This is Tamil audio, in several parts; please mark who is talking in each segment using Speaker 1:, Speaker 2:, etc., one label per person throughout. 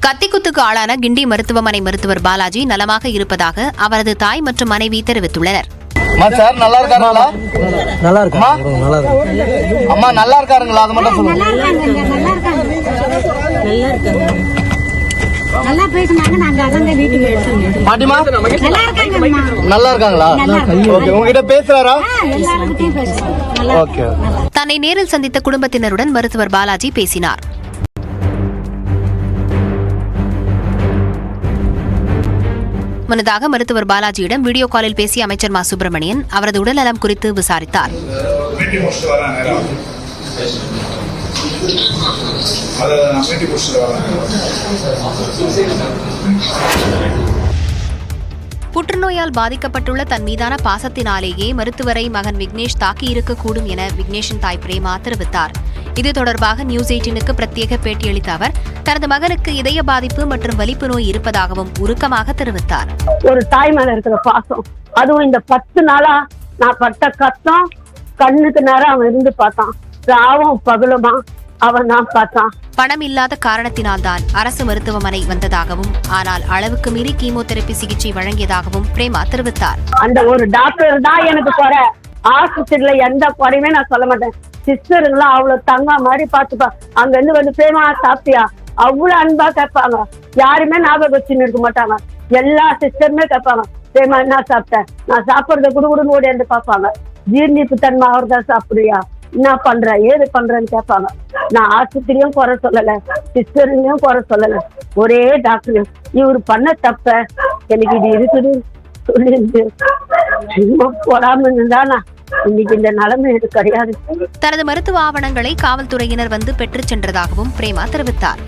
Speaker 1: கத்திக்குத்துக்கு ஆளான கிண்டி மருத்துவமனை மருத்துவர் பாலாஜி நலமாக இருப்பதாக அவரது தாய் மற்றும் மனைவி தெரிவித்துள்ளனர்.
Speaker 2: நல்லா இருக்காருங்களா? நல்லா இருக்குமா? அம்மா நல்லா இருக்காருங்களா? அது மட்டும் சொல்லுங்க.
Speaker 3: நல்லா பேசுனாங்க. நாங்க அங்க வீட்டுக்கு எடுத்தோம்.
Speaker 2: பாட்டிமா நல்லா இருக்காங்களா? ஓகே, உங்ககிட்ட பேசுறாரா?
Speaker 3: எல்லார்கிட்டயும் பேசுறாங்க.
Speaker 2: ஓகே.
Speaker 1: தன்னை நேரில் சந்தித்த குடும்பத்தினருடன் மருத்துவர் பாலாஜி பேசினார். முன்னதாக மருத்துவர் பாலாஜியிடம் வீடியோ காலில் பேசிய அமைச்சர் மா சுப்பிரமணியன் அவரது உடல்நலம் குறித்து விசாரித்தார். புற்றுநோயால் பாதிக்கப்பட்டுள்ள தன் மீதான பாசத்தினாலேயே மருத்துவரை மகன் விக்னேஷ் தாக்கியிருக்கக்கூடும் என விக்னேஷின் தாய் பிரேமா தெரிவித்தார். இது தொடர்பாக நியூஸ் 18க்கு பிரத்யேக பேட்டியளித்த அவர் தனது மகனுக்கு இதய பாதிப்பு மற்றும் வலிப்பு நோய் இருப்பதாகவும் உருக்கமாக தெரிவித்தார்.
Speaker 4: ஒரு தாய் மேல இருக்கிற பாசம், அதுவும் இந்த 10 நாளா நான் பட்ட கஷ்டம் கண்ணுக்கு நேரம் அவன் இருந்து பார்த்தான். ராவும் பகலுமா அவன் தான் பார்த்தான்.
Speaker 1: பணம் இல்லாத காரணத்தினால்தான் அரசு மருத்துவமனை வந்ததாகவும் ஆனால் அளவுக்கு மீறி கீமோதெரபி சிகிச்சை வழங்கியதாகவும் பிரேமா தெரிவித்தார்.
Speaker 4: அந்த ஒரு டாக்டர் தான் எனக்கு குறை. ஆஸ்பத்திரியில எந்த குறையுமே நான் சொல்ல மாட்டேன். சிஸ்டருங்களாம் அவ்வளவு தங்கா மாதிரி பாத்துப்பா. அங்க இருந்து வந்து பிரேமா சாப்பிட்டியா அவ்வளவு அன்பா கேட்பாங்க. யாருமே ஞாபகம் வச்சுன்னு இருக்க மாட்டாங்க. எல்லா சிஸ்டருமே கேட்பாங்க, பிரேமா என்ன சாப்பிட்டேன், நான் சாப்பிடுறத குடுகுடுன்னு ஓடி வந்து பார்ப்பாங்க. ஜீர்ணிப்பு தன்மை அவர்தான் சாப்பிடுறியா, என்ன பண்ற ஏது பண்றேன்னு கேட்பாங்க. நான் ஆஸ்பத்திரியும் குறை சொல்லல, சிஸ்டருங்களையும் குறை சொல்லல. ஒரே டாக்டர் இவரு பண்ண தப்ப எனக்கு இது இருக்குது சொல்லிருந்து போடாம இருந்தானா இன்னைக்கு இந்த நிலைமை எனக்கு கிடையாது.
Speaker 1: தனது மருத்துவ ஆவணங்களை காவல்துறையினர் வந்து பெற்றுச் சென்றதாகவும் பிரேமா தெரிவித்தார்.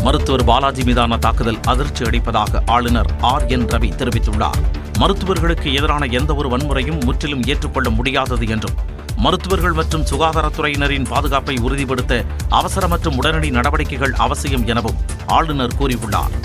Speaker 5: மருத்துவர் பாலாஜி மீதான தாக்குதல் அதிர்ச்சி அளிப்பதாக ஆளுநர் RN ரவி தெரிவித்துள்ளார். மருத்துவர்களுக்கு எதிரான எந்தவொரு வன்முறையும் முற்றிலும் ஏற்றுக்கொள்ள முடியாதது என்றும் மருத்துவர்கள் மற்றும் சுகாதாரத்துறையினரின் பாதுகாப்பை உறுதிப்படுத்த அவசர மற்றும் உடனடி நடவடிக்கைகள் அவசியம் எனவும் ஆளுநர் கூறியுள்ளார்.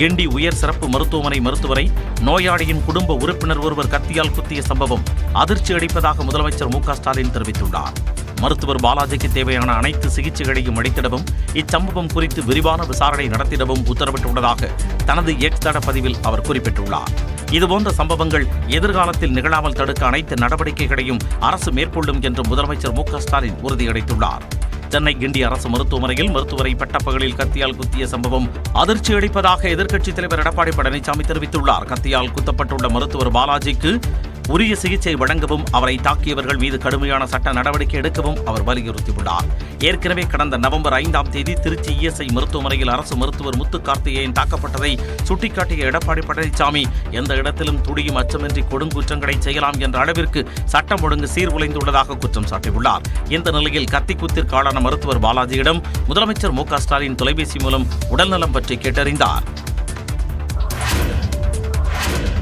Speaker 5: கிண்டி உயர் சிறப்பு மருத்துவமனை மருத்துவரை நோயாளியின் குடும்ப உறுப்பினர் ஒருவர் கத்தியால் குத்திய சம்பவம் அதிர்ச்சி அளிப்பதாக முதலமைச்சர் மு க ஸ்டாலின் தெரிவித்துள்ளார். மருத்துவர் பாலாஜிக்கு தேவையான அனைத்து சிகிச்சைகளையும் அளித்திடவும் இச்சம்பவம் குறித்து விரிவான விசாரணை நடத்திடவும் உத்தரவிட்டுள்ளதாக தனது எக்ஸ் தட பதிவில் அவர் குறிப்பிட்டுள்ளார். இதுபோன்ற சம்பவங்கள் எதிர்காலத்தில் நிகழாமல் தடுக்க அனைத்து நடவடிக்கைகளையும் அரசு மேற்கொள்ளும் என்று முதலமைச்சர் மு க ஸ்டாலின் உறுதியளித்துள்ளார். சென்னை கிண்டி அரசு மருத்துவமனையில் மருத்துவரை பட்டப்பகலில் கத்தியால் குத்திய சம்பவம் அதிர்ச்சி அளிப்பதாக எதிர்க்கட்சித் தலைவர் எடப்பாடி பழனிசாமி தெரிவித்துள்ளார். கத்தியால் குத்தப்பட்டுள்ள மருத்துவர் பாலாஜிக்கு உரிய சிகிச்சை வழங்கவும் அவரை தாக்கியவர்கள் மீது கடுமையான சட்ட நடவடிக்கை எடுக்கவும் அவர் வலியுறுத்தியுள்ளார். ஏற்கனவே கடந்த நவம்பர் 5ஆம் தேதி திருச்சி ESI மருத்துவமனையில் அரசு மருத்துவர் முத்து கார்த்திகேயன் தாக்கப்பட்டதை சுட்டிக்காட்டிய எடப்பாடி பழனிசாமி எந்த இடத்திலும் துடியும் அச்சமின்றி கொடுங்குற்றங்களை செய்யலாம் என்ற அளவிற்கு சட்டம் ஒழுங்கு சீர்குலைந்துள்ளதாக குற்றம் சாட்டியுள்ளார். இந்த நிலையில் கத்திக்குத்திற்கு ஆளான மருத்துவர் பாலாஜியிடம் முதலமைச்சர் மு க ஸ்டாலின் தொலைபேசி மூலம் உடல்நலம் பற்றி கேட்டறிந்தார்.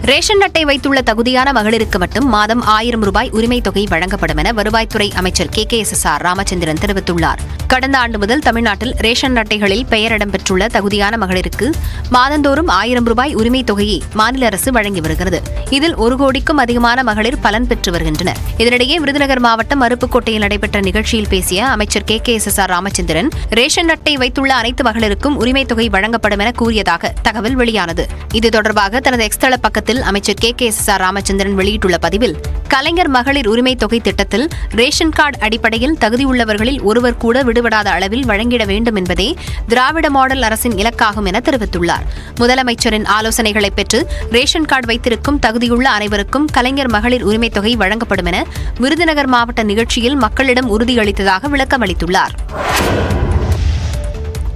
Speaker 1: ரேஷன் அட்டை வைத்துள்ள தகுதியான மகளிருக்கு மட்டும் மாதம் 1000 ரூபாய் உரிமைத் தொகை வழங்கப்படும் என வருவாய்த்துறை அமைச்சர் KKSSR ராமச்சந்திரன் தெரிவித்துள்ளார். கடந்த ஆண்டு முதல் தமிழ்நாட்டில் ரேஷன் அட்டைகளில் பெயர் இடம்பெற்றுள்ள தகுதியான மகளிருக்கு மாதந்தோறும் 1000 ரூபாய் உரிமைத் தொகையை மாநில அரசு வழங்கி வருகிறது. இதில் 1 கோடிக்கும் அதிகமான மகளிர் பலன் பெற்று வருகின்றனர். இதனிடையே விருதுநகர் மாவட்டம் அருப்புக்கோட்டையில் நடைபெற்ற நிகழ்ச்சியில் பேசிய அமைச்சர் KKSSR ராமச்சந்திரன் ரேஷன் அட்டை வைத்துள்ள அனைத்து மகளிருக்கும் உரிமைத் தொகை வழங்கப்படும் என கூறியதாக தகவல் வெளியானது. இது தொடர்பாக தனது எக்ஸ்தள பக்கத்தில் அமைச்சர் KKSSR ராமச்சந்திரன் வெளியிட்டுள்ள பதிவில் கலைஞர் மகளிர் உரிமை தொகை திட்டத்தில் ரேஷன் கார்டு அடிப்படையில் தகுதியுள்ளவர்களில் ஒருவர் கூட விடுபடாத அளவில் வழங்கிட வேண்டும் என்பதே திராவிட மாடல் அரசின் இலக்காகும் என தெரிவித்துள்ளார். முதலமைச்சரின் ஆலோசனைகளை பெற்று ரேஷன் கார்டு வைத்திருக்கும் தகுதியுள்ள அனைவருக்கும் கலைஞர் மகளிர் உரிமை தொகை வழங்கப்படும் என விருதுநகர் மாவட்ட நிகழ்ச்சியில் மக்களிடம் உறுதியளித்ததாக விளக்கமளித்துள்ளார்.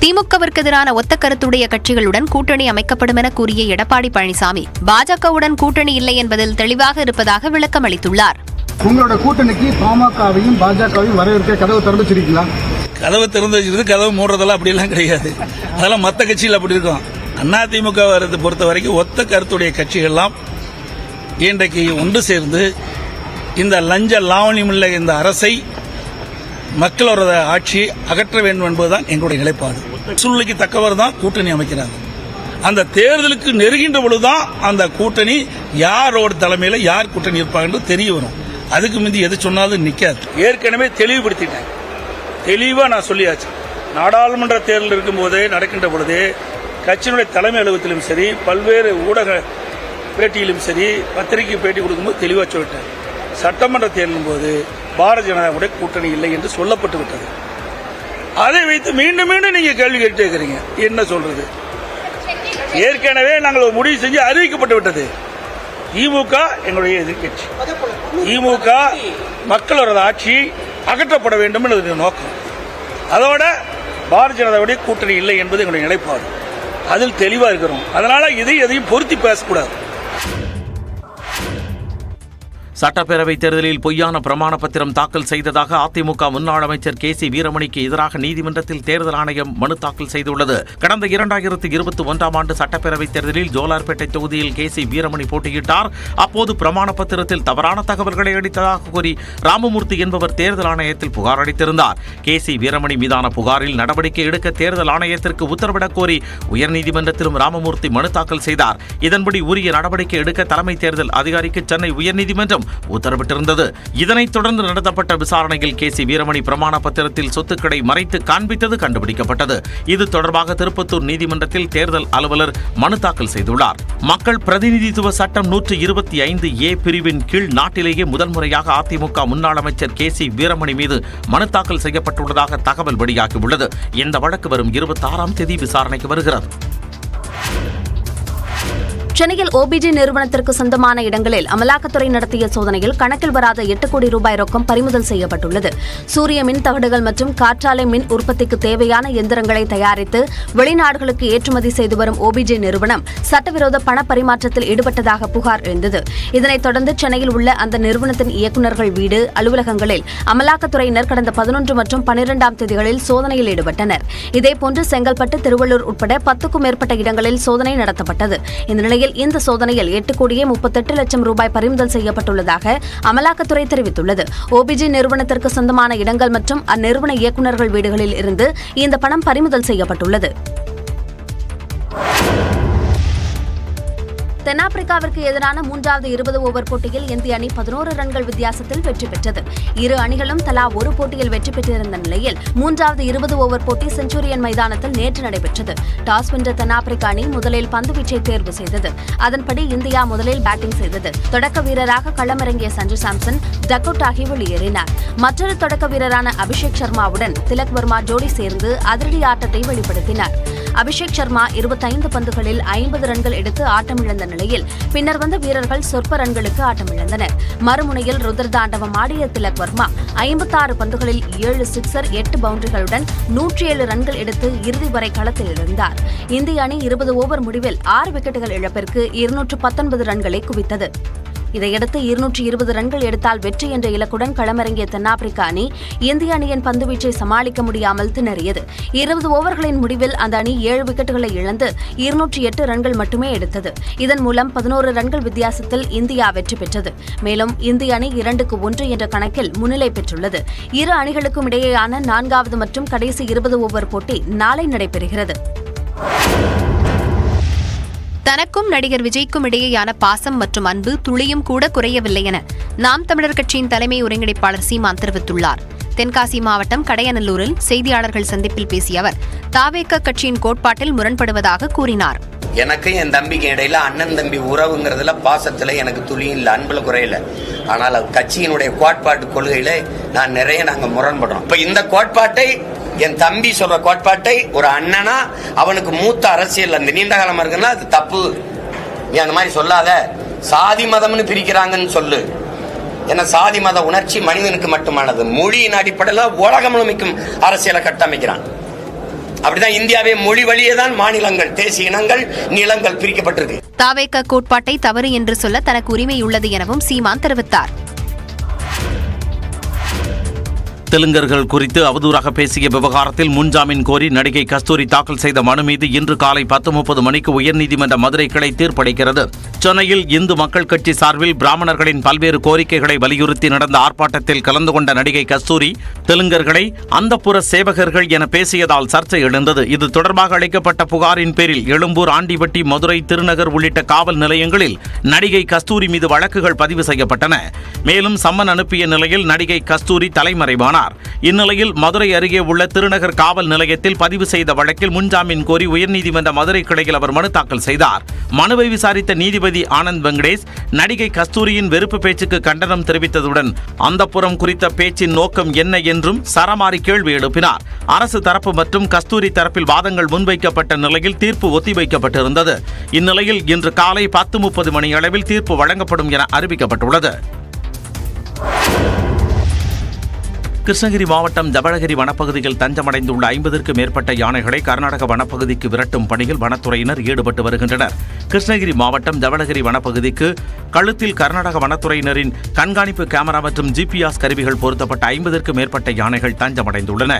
Speaker 1: திமுகவிற்கு எதிரான ஒத்த கருத்துடைய கட்சிகளுடன் கூட்டணி அமைக்கப்படும் என கூறிய எடப்பாடி பழனிசாமி பாஜகவுடன் கூட்டணி இல்லை என்பதில் தெளிவாக இருப்பதாக விளக்கம் அளித்துள்ளார்.
Speaker 6: உங்களோட கூட்டணிக்கு பாமகவையும் பாஜகவையும் வரவேற்க கதவு திறந்து வச்சிருக்கீங்களா?
Speaker 7: கதவு திறந்து வச்சிருக்கு, கதவு மூடுறதெல்லாம் அப்படியெல்லாம் கிடையாது. அதெல்லாம் மற்ற கட்சிகள் அப்படி இருக்கும். அதிமுக பொறுத்த வரைக்கும் ஒத்த கருத்துடைய கட்சிகள்லாம் இன்றைக்கு ஒன்று சேர்ந்து இந்த லஞ்ச லாவணியமுள்ள இந்த அரசை மக்களோட ஆட்சியை அகற்ற வேண்டும் என்பதுதான் எங்களுடைய நிலைப்பாடு. சூழ்நிலைக்கு தக்கவர் தான் கூட்டணி அமைக்கிறாங்க. அந்த தேர்தலுக்கு நெருங்கின்ற பொழுதுதான் அந்த கூட்டணி யாரோட தலைமையில யார் கூட்டணி இருப்பாங்க என்று தெரிய வரும். அதுக்கு முந்தி எது சொன்னாலும் நிக்காது. ஏற்கனவே தெளிவுபடுத்திட்டேன், தெளிவா நான் சொல்லியாச்சு. நாடாளுமன்ற தேர்தல் இருக்கும்போது நடக்கின்ற பொழுது கட்சியினுடைய தலைமை அலுவலகத்திலும் சரி, பல்வேறு ஊடக பேட்டியிலும் சரி, பத்திரிகை பேட்டி கொடுக்கும்போது தெளிவாக சொல்லிட்டேன். சட்டமன்ற தேர்தலின் போது பாரதிய ஜனதாவுடைய கூட்டணி இல்லை என்று சொல்லப்பட்டு விட்டது. அதை வைத்து மீண்டும் மீண்டும் நீங்க கேள்வி கேட்டு இருக்கிறீங்க. என்ன சொல்றது? ஏற்கனவே நாங்கள் ஒரு முடிவு செஞ்சு அறிவிக்கப்பட்டு விட்டது. திமுக எங்களுடைய எதிர்கட்சி. திமுக மக்களோட ஆட்சி அகற்றப்பட வேண்டும் என்பது நோக்கம். அதோட பாரதிய ஜனதாவுடைய கூட்டணி இல்லை என்பது எங்களுடைய நிலைப்பாடு. அதில் தெளிவா இருக்கிறோம். அதனால எதையும் பொருத்தி பேசக்கூடாது.
Speaker 5: சட்டப்பேரவைத் தேர்தலில் பொய்யான பிரமாண பத்திரம் தாக்கல் செய்ததாக அதிமுக முன்னாள் அமைச்சர் KC வீரமணிக்கு எதிராக நீதிமன்றத்தில் தேர்தல் ஆணையம் மனு தாக்கல் செய்துள்ளது. கடந்த 2021ஆம் ஆண்டு சட்டப்பேரவைத் தேர்தலில் ஜோலார்பேட்டை தொகுதியில் KC வீரமணி போட்டியிட்டார். அப்போது பிரமாண பத்திரத்தில் தவறான தகவல்களை அளித்ததாக கூறி ராமமூர்த்தி என்பவர் தேர்தல் ஆணையத்தில் புகார் அளித்திருந்தார். KC வீரமணி மீதான புகாரில் நடவடிக்கை எடுக்க தேர்தல் ஆணையத்திற்கு உத்தரவிடக் கோரி உயர்நீதிமன்றத்திலும் ராமமூர்த்தி மனு தாக்கல் செய்தார். இதன்படி உரிய நடவடிக்கை எடுக்க தலைமை தேர்தல் அதிகாரிக்கு சென்னை உயர்நீதிமன்றம் உத்தரவிட்டிருந்தது. இதனைத் தொடர்ந்து நடத்தப்பட்ட விசாரணையில் KC வீரமணி பிரமாண பத்திரத்தில் சொத்துக்களை மறைத்து காண்பித்தது கண்டுபிடிக்கப்பட்டது. இது தொடர்பாக திருப்பத்தூர் நீதிமன்றத்தில் தேர்தல் அலுவலர் மனு தாக்கல் செய்துள்ளார். மக்கள் பிரதிநிதித்துவ சட்டம் 125A பிரிவின் கீழ் நாட்டிலேயே முதல் முறையாக அதிமுக முன்னாள் அமைச்சர் KC வீரமணி மீது மனு தாக்கல் செய்யப்பட்டுள்ளதாக தகவல் வெளியாகியுள்ளது. இந்த வழக்கு வரும் 26ஆம் தேதி விசாரணைக்கு வருகிறது.
Speaker 8: சென்னையில் OBG நிறுவனத்திற்கு சொந்தமான இடங்களில் அமலாக்கத்துறை நடத்திய சோதனையில் கணக்கில் வராத 8 கோடி ரூபாய் ரொக்கம் பறிமுதல் செய்யப்பட்டுள்ளது. சூரிய மின் தகடுகள் மற்றும் காற்றாலை மின் உற்பத்திக்கு தேவையான எந்திரங்களை தயாரித்து வெளிநாடுகளுக்கு ஏற்றுமதி செய்து வரும் OBG நிறுவனம் சட்டவிரோத பண பரிமாற்றத்தில் ஈடுபட்டதாக புகார் எழுந்தது. இதனைத் தொடர்ந்து சென்னையில் உள்ள அந்த நிறுவனத்தின் இயக்குநர்கள் வீடு, அலுவலகங்களில் அமலாக்கத்துறையினர் கடந்த 11 மற்றும் 12ஆம் தேதிகளில் சோதனையில் ஈடுபட்டனர். இதேபோன்று செங்கல்பட்டு, திருவள்ளூர் உட்பட 10க்கும் மேற்பட்ட இடங்களில் சோதனை நடத்தப்பட்டது. இந்த நிலையில் இந்த சோதனையில் 8 கோடியே 38 லட்சம் ரூபாய் பறிமுதல் செய்யப்பட்டுள்ளதாக அமலாக்கத்துறை தெரிவித்துள்ளது. OBG நிறுவனத்திற்கு சொந்தமான இடங்கள் மற்றும் அந்நிறுவன இயக்குநர்கள் வீடுகளில் இருந்து இந்த பணம் பறிமுதல் செய்யப்பட்டுள்ளது. தென்னாப்பிரிக்காவிற்கு எதிரான 3வது 20 ஓவர் போட்டியில் இந்திய அணி 11 ரன்கள் வித்தியாசத்தில் வெற்றி பெற்றது. இரு அணிகளும் தலா ஒரு போட்டியில் வெற்றி பெற்றிருந்த நிலையில் 3வது 20 ஓவர் போட்டி செஞ்சுரியன் மைதானத்தில் நேற்று நடைபெற்றது. டாஸ் வென்ற தென்னாப்பிரிக்க அணி முதலில் பந்துவீச்சை தேர்வு செய்தது. அதன்படி இந்தியா முதலில் பேட்டிங் செய்தது. தொடக்க வீரராக களமிறங்கிய சஞ்சு சாம்சன் டக் அவுட் ஆகி வெளியேறினார். மற்றொரு தொடக்க வீரரான அபிஷேக் சர்மாவுடன் திலக் வர்மா ஜோடி சேர்ந்து அதிரடி ஆட்டத்தை வெளிப்படுத்தினார். அபிஷேக் சர்மா 25 பந்துகளில் 50 ரன்கள் எடுத்து ஆட்டமிழந்த நிலையில் பின்னர் வந்த வீரர்கள் சொற்ப ரன்களுக்கு ஆட்டமிழந்தனர். மறுமுனையில் ருத்ரதாண்டவம் ஆடிய திலக் வர்மா 56 பந்துகளில் 7 சிக்ஸர் 8 பவுண்டரிகளுடன் 107 ரன்கள் எடுத்து இறுதி வரை களத்தில் இருந்தார். இந்திய அணி 20 ஓவர் முடிவில் 6 விக்கெட்டுகள் இழப்பிற்கு 219 ரன்களை குவித்தது. இதையடுத்து 220 ரன்கள் எடுத்தால் வெற்றி என்ற இலக்குடன் களமிறங்கிய தென்னாப்பிரிக்க அணி இந்திய அணியின் பந்துவீச்சை சமாளிக்க முடியாமல் திணறியது. 20 ஓவர்களின் முடிவில் அந்த அணி 7 விக்கெட்டுகளை இழந்து 208 ரன்கள் மட்டுமே எடுத்தது. இதன் மூலம் 11 ரன்கள் வித்தியாசத்தில் இந்தியா வெற்றி பெற்றது. மேலும் இந்திய அணி 2-1 என்ற கணக்கில் முன்னிலை பெற்றுள்ளது. இரு அணிகளுக்கும் இடையேயான 4வது மற்றும் கடைசி 20 ஓவர் போட்டி நாளை நடைபெறுகிறது.
Speaker 1: தனக்கும் நடிகர் விஜய்க்கும் இடையேயான பாசம் மற்றும் அன்பு துளியும் கூட குறையவில்லை என நாம் தமிழர் கட்சியின் தலைமை ஒருங்கிணைப்பாளர் சீமான் தெரிவித்துள்ளார். தென்காசி மாவட்டம் கடையநல்லூரில் செய்தியாளர்கள் சந்திப்பில் பேசிய அவர் தாவேக கட்சியின் கோட்பாட்டில் முரண்படுவதாக கூறினார்.
Speaker 9: எனக்கு என் தம்பிக்கு இடையில அண்ணன் தம்பி உறவுங்கிறதுல பாசத்துல எனக்கு துளியும் இல்லை, அன்புல குறையில. ஆனால் கட்சியினுடைய கோட்பாட்டு கொள்கையில நாங்க முரண்படுறோம். இப்ப இந்த கோட்பாட்டை என் தம்பி சொல்ற கோட்பாட்டை ஒரு அண்ணனா அவனுக்கு மூத்த அரசியல் அந்த நீண்ட காலமா இருக்குன்னா அது தப்பு. நீ அந்த மாதிரி சொல்லாத, சாதி மதம்னு பிரிக்கிறாங்கன்னு சொல்லு. ஏன்னா சாதி மத உணர்ச்சி மனிதனுக்கு மட்டுமானது. மொழியின் அடிப்படையில் உலகம் முழுமைக்கும் அரசியலை கட்டமைக்கிறான். அப்படிதான் இந்தியாவே மொழி வழியே தான் மாநிலங்கள், தேசிய இனங்கள், நிலங்கள் பிரிக்கப்பட்டிருக்கு.
Speaker 1: தாவேக கோட்பாட்டை தவறு என்று சொல்ல தனக்கு உரிமை உள்ளது எனவும் சீமான் தெரிவித்தார்.
Speaker 5: தெலுங்கர்கள் குறித்து அவதூறாக பேசிய விவகாரத்தில் முன்ஜாமீன் கோரி நடிகை கஸ்தூரி தாக்கல் செய்த மனு மீது இன்று காலை 10:30 மணிக்கு உயர்நீதிமன்ற மதுரை கிளை தீர்ப்பளிக்கிறது. சென்னையில் இந்து மக்கள் கட்சி சார்பில் பிராமணர்களின் பல்வேறு கோரிக்கைகளை வலியுறுத்தி நடந்த ஆர்ப்பாட்டத்தில் கலந்து கொண்ட நடிகை கஸ்தூரி தெலுங்கர்களை அந்தப்புற சேவகர்கள் என பேசியதால் சர்ச்சை எழுந்தது. இது தொடர்பாக அளிக்கப்பட்ட புகாரின் பேரில் எழும்பூர், ஆண்டிவட்டி, மதுரை, திருநகர் உள்ளிட்ட காவல் நிலையங்களில் நடிகை கஸ்தூரி மீது வழக்குகள் பதிவு செய்யப்பட்டன. மேலும் சம்மன் அனுப்பிய நிலையில் நடிகை கஸ்தூரி தலைமறைவானார். தெரிவித்துள்ளார். இந்நிலையில் மதுரை அருகே உள்ள திருநகர் காவல் நிலையத்தில் பதிவு செய்த வழக்கில் முன்ஜாமீன் கோரி உயர்நீதிமன்ற மதுரை கிளையில் அவர் மனு தாக்கல் செய்தார். மனுவை விசாரித்த நீதிபதி ஆனந்த் வெங்கடேஷ் நடிகை கஸ்தூரியின் வெறுப்பு பேச்சுக்கு கண்டனம் தெரிவித்ததுடன் அந்தப்புறம் குறித்த பேச்சின் நோக்கம் என்ன என்றும் சரமாரி கேள்வி எழுப்பினார். அரசு தரப்பு மற்றும் கஸ்தூரி தரப்பில் வாதங்கள் முன்வைக்கப்பட்ட நிலையில் தீர்ப்பு ஒத்திவைக்கப்பட்டிருந்தது. இந்நிலையில் இன்று காலை 10:30 மணி அளவில் தீர்ப்பு வழங்கப்படும் என அறிவிக்கப்பட்டுள்ளது. கிருஷ்ணகிரி மாவட்டம் ஜவளகிரி வனப்பகுதியில் தஞ்சமடைந்துள்ள 50க்கும் மேற்பட்ட யானைகளை கர்நாடக வனப்பகுதிக்கு விரட்டும் பணியில் வனத்துறையினர் ஈடுபட்டு வருகின்றனர். கிருஷ்ணகிரி மாவட்டம் ஜவளகிரி வனப்பகுதிக்கு கழுத்தில் கர்நாடக வனத்துறையினரின் கண்காணிப்பு கேமரா மற்றும் GPS கருவிகள் பொருத்தப்பட்ட 50க்கும் மேற்பட்ட யானைகள் தஞ்சமடைந்துள்ளன.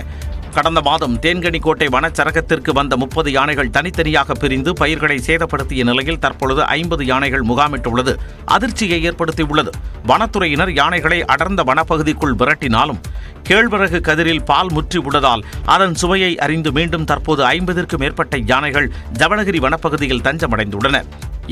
Speaker 5: கடந்த மாதம் தேன்கனிக்கோட்டை வனச்சரகத்திற்கு வந்த 30 யானைகள் தனித்தனியாக பிரிந்து பயிர்களை சேதப்படுத்திய நிலையில் தற்பொழுது 50 யானைகள் முகாமிட்டுள்ளது அதிர்ச்சியை ஏற்படுத்தியுள்ளது. வனத்துறையினர் யானைகளை அடர்ந்த வனப்பகுதிக்குள் விரட்டினாலும் கேழ்வரகு கதிரில் பால் முற்றி உள்ளதால் அதன் சுவையை அறிந்து மீண்டும் தற்போது 50க்கும் மேற்பட்ட யானைகள் ஜவளகிரி வனப்பகுதியில் தஞ்சமடைந்துள்ளன.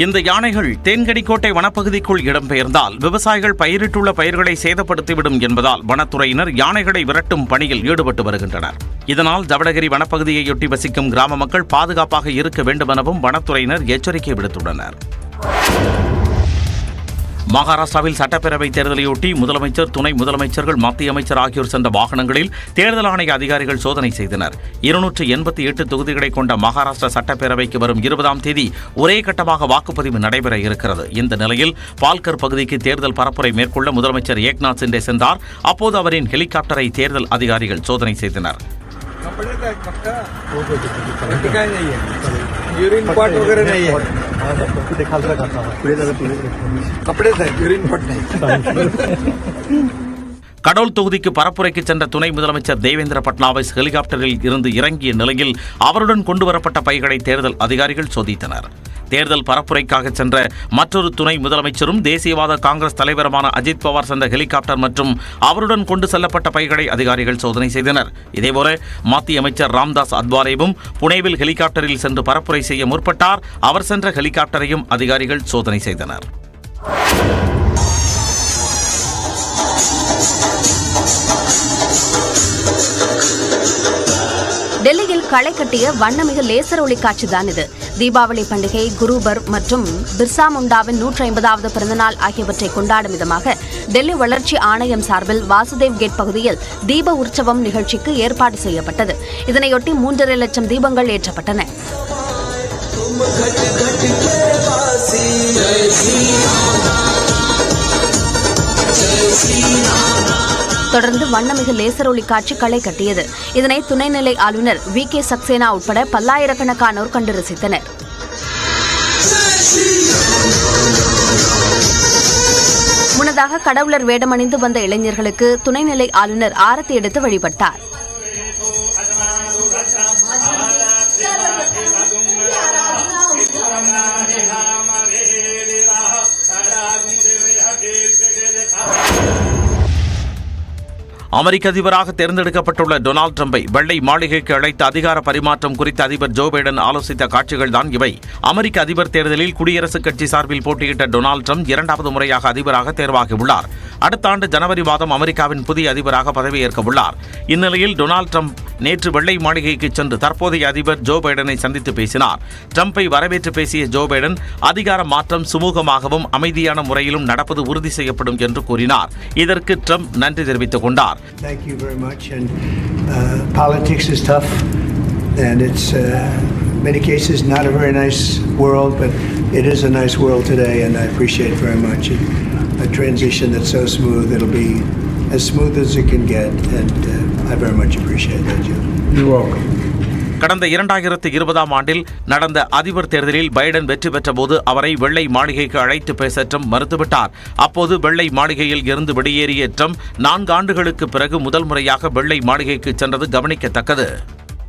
Speaker 5: இந்த யானைகள் தேன்கனிக்கோட்டை வனப்பகுதிக்குள் இடம்பெயர்ந்தால் விவசாயிகள் பயிரிட்டுள்ள பயிர்களை சேதப்படுத்திவிடும் என்பதால் வனத்துறையினர் யானைகளை விரட்டும் பணியில் ஈடுபட்டு வருகின்றனர். இதனால் ஜவளகிரி வனப்பகுதியையொட்டி வசிக்கும் கிராம மக்கள் பாதுகாப்பாக இருக்க வேண்டும் எனவும் வனத்துறையினர் எச்சரிக்கை விடுத்துள்ளனர். மகாராஷ்டிராவில் சட்டப்பேரவை தேர்தலையொட்டி முதலமைச்சர், துணை முதலமைச்சர்கள், மத்திய அமைச்சர் ஆகியோர் சென்ற வாகனங்களில் தேர்தல் ஆணைய அதிகாரிகள் சோதனை செய்தனர். 288 தொகுதிகளை கொண்ட மகாராஷ்டிரா சட்டப்பேரவைக்கு வரும் 20ஆம் தேதி ஒரே கட்டமாக வாக்குப்பதிவு நடைபெற இருக்கிறது. இந்த நிலையில் பால்கர் பகுதிக்கு தேர்தல் பரப்புரை மேற்கொள்ள முதலமைச்சர் ஏக்நாத் சிண்டே சென்றார். அப்போது அவரின் ஹெலிகாப்டரை தேர்தல் அதிகாரிகள் சோதனை செய்தனர். கடோல் தொகுதிக்கு பரப்புரைக்கு சென்ற துணை முதலமைச்சர் தேவேந்திர பட்னாவிஸ் ஹெலிகாப்டரில் இருந்து இறங்கிய நிலையில் அவருடன் கொண்டுவரப்பட்ட பைகளை தேர்தல் அதிகாரிகள் சோதித்தனர். தேர்தல் பரப்புரைக்காக சென்ற மற்றொரு துணை முதலமைச்சரும் தேசியவாத காங்கிரஸ் தலைவருமான அஜித் பவார் சென்ற ஹெலிகாப்டர் மற்றும் அவருடன் கொண்டு செல்லப்பட்ட பைகளை அதிகாரிகள் சோதனை செய்தனர். இதேபோல மத்திய அமைச்சர் ராம்தாஸ் அத்வாலேவும் புனேவில் ஹெலிகாப்டரில் சென்று பரப்புரை செய்ய முற்பட்டார். அவர் சென்ற ஹெலிகாப்டரையும் அதிகாரிகள் சோதனை செய்தனர்.
Speaker 8: டெல்லியில் களை கட்டிய வண்ணமிகு லேசர் ஒளி காட்சிதான் இது. தீபாவளி பண்டிகை, குருபர் மற்றும் பிர்சா முண்டாவின் 150வது பிறந்தநாள் ஆகியவற்றை கொண்டாடும் விதமாக டெல்லி வளர்ச்சி ஆணையம் சார்பில் வாசுதேவ் கேட் பகுதியில் தீப உற்சவம் நிகழ்ச்சிக்கு ஏற்பாடு செய்யப்பட்டது. இதனையொட்டி 3.5 லட்சம் தீபங்கள் ஏற்றப்பட்டன. தொடர்ந்து வண்ணமிகு லேசர் ஒளி காட்சி களை கட்டியது. இதனை துணைநிலை ஆளுநர் VK சக்சேனா உட்பட பல்லாயிரக்கணக்கானோர் கண்டு ரசித்தனர். முன்னதாக கடவுளர் வேடமணிந்து வந்த இளைஞர்களுக்கு துணைநிலை ஆளுநர் ஆரத்தி எடுத்து வழிபட்டார்.
Speaker 5: அமெரிக்க அதிபராக தேர்ந்தெடுக்கப்பட்டுள்ள டொனால்டு டிரம்பை வெள்ளை மாளிகைக்கு அழைத்த அதிகார பரிமாற்றம் குறித்து அதிபர் ஜோ பைடன் ஆலோசித்த காட்சிகள்தான் இவை. அமெரிக்க அதிபர் தேர்தலில் குடியரசுக் கட்சி சார்பில் போட்டியிட்ட டொனால்டு டிரம்ப் 2வது முறையாக அதிபராக தேர்வாகியுள்ளார். அடுத்த ஆண்டு ஜனவரி மாதம் அமெரிக்காவின் புதிய அதிபராக பதவியேற்க உள்ளார். இந்நிலையில் டொனால்டு டிரம்ப் நேற்று வெள்ளை மாளிகைக்கு சென்று தற்போதைய அதிபர் ஜோ பைடனை சந்தித்து பேசினார். டிரம்பை வரவேற்று பேசிய ஜோ பைடன் அதிகார மாற்றம் சுமூகமாகவும் அமைதியான முறையிலும் நடப்பது உறுதி செய்யப்படும் என்று கூறினார். இதற்கு டிரம்ப் நன்றி தெரிவித்துக் கொண்டார்.
Speaker 10: Thank you very much. And politics is tough, and it's many cases not a very nice world, but it is a nice world today, and I appreciate very much a transition that's so smooth. It'll be as smooth as it can get, and I very much appreciate that, Jim.
Speaker 6: You're welcome.
Speaker 5: கடந்த 2020ஆம் ஆண்டில் நடந்த அதிபர் தேர்தலில் பைடன் வெற்றி பெற்றபோது அவரை வெள்ளை மாளிகைக்கு அழைத்து பேச ட்ரம்ப் மறுத்துவிட்டார். அப்போது வெள்ளை மாளிகையில் இருந்து வெளியேறிய ட்ரம்ப் 4 ஆண்டுகளுக்கு பிறகு முதல் முறையாக வெள்ளை மாளிகைக்கு சென்றது கவனிக்கத்தக்கது.